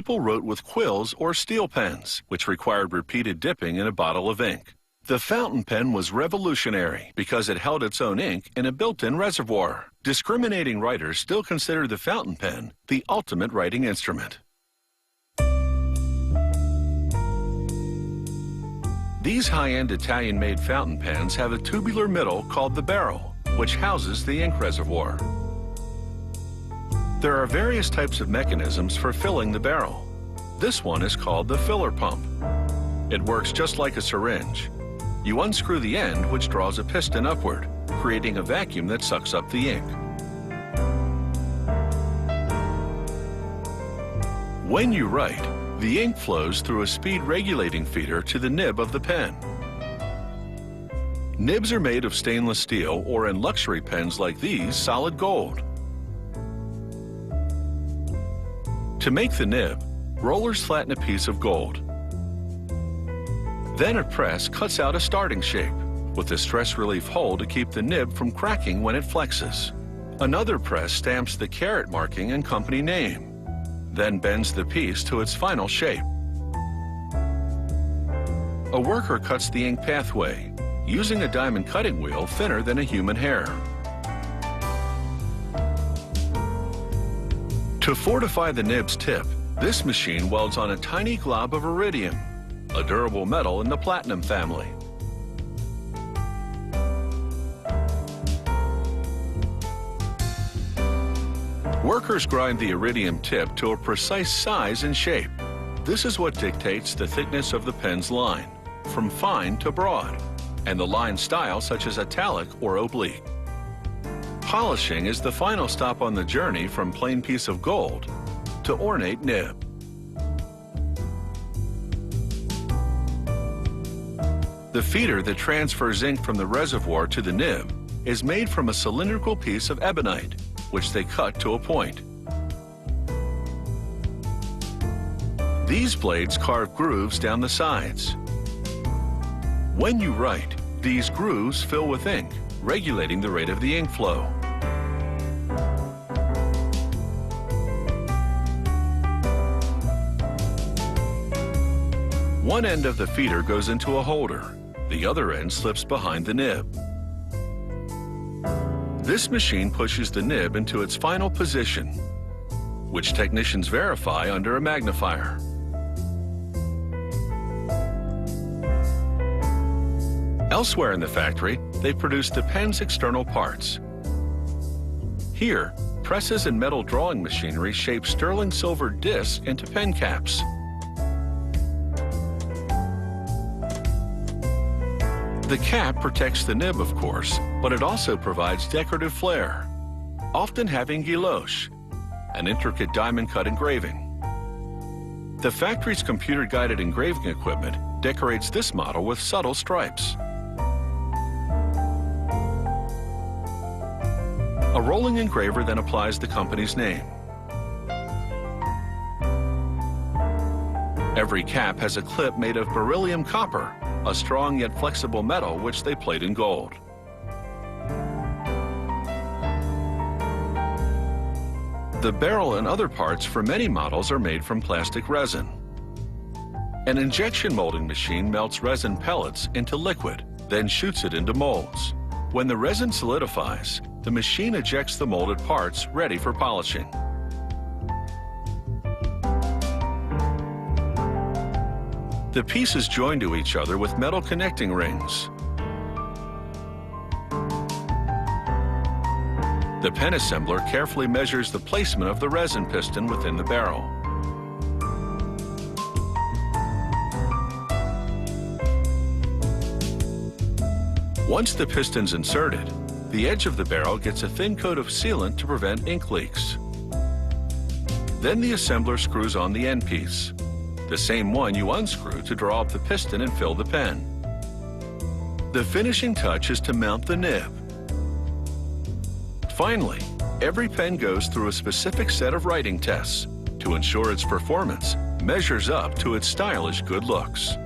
People wrote with quills or steel pens, which required repeated dipping in a bottle of ink. The fountain pen was revolutionary because it held its own ink in a built-in reservoir. Discriminating writers still consider the fountain pen the ultimate writing instrument. These high-end Italian-made fountain pens have a tubular middle called the barrel, which houses the ink reservoir. There are various types of mechanisms for filling the barrel. This one is called the filler pump. It works just like a syringe. You unscrew the end, which draws a piston upward, creating a vacuum that sucks up the ink. When you write, the ink flows through a speed regulating feeder to the nib of the pen. Nibs are made of stainless steel or, in luxury pens like these, solid gold. To make the nib, rollers flatten a piece of gold. Then a press cuts out a starting shape, with a stress relief hole to keep the nib from cracking when it flexes. Another press stamps the carat marking and company name, then bends the piece to its final shape. A worker cuts the ink pathway, using a diamond cutting wheel thinner than a human hair. To fortify the nib's tip, this machine welds on a tiny glob of iridium, a durable metal in the platinum family. Workers grind the iridium tip to a precise size and shape. This is what dictates the thickness of the pen's line, from fine to broad, and the line style such as italic or oblique. Polishing is the final stop on the journey from plain piece of gold to ornate nib. The feeder that transfers ink from the reservoir to the nib is made from a cylindrical piece of ebonite, which they cut to a point. These blades carve grooves down the sides. When you write, these grooves fill with ink, regulating the rate of the ink flow. One end of the feeder goes into a holder. The other end slips behind the nib. This machine pushes the nib into its final position, which technicians verify under a magnifier. Elsewhere in the factory, they produce the pen's external parts. Here, presses and metal drawing machinery shape sterling silver discs into pen caps. The cap protects the nib, of course, but it also provides decorative flair, often having guilloche, an intricate diamond-cut engraving. The factory's computer-guided engraving equipment decorates this model with subtle stripes. A rolling engraver then applies the company's name. Every cap has a clip made of beryllium copper, a strong yet flexible metal which they plate in gold. The barrel and other parts for many models are made from plastic resin. An injection molding machine melts resin pellets into liquid, then shoots it into molds. When the resin solidifies, the machine ejects the molded parts ready for polishing. The pieces join to each other with metal connecting rings. The pen assembler carefully measures the placement of the resin piston within the barrel. Once the piston's inserted, the edge of the barrel gets a thin coat of sealant to prevent ink leaks. Then the assembler screws on the end piece, the same one you unscrew to draw up the piston and fill the pen. The finishing touch is to mount the nib. Finally, every pen goes through a specific set of writing tests to ensure its performance measures up to its stylish good looks.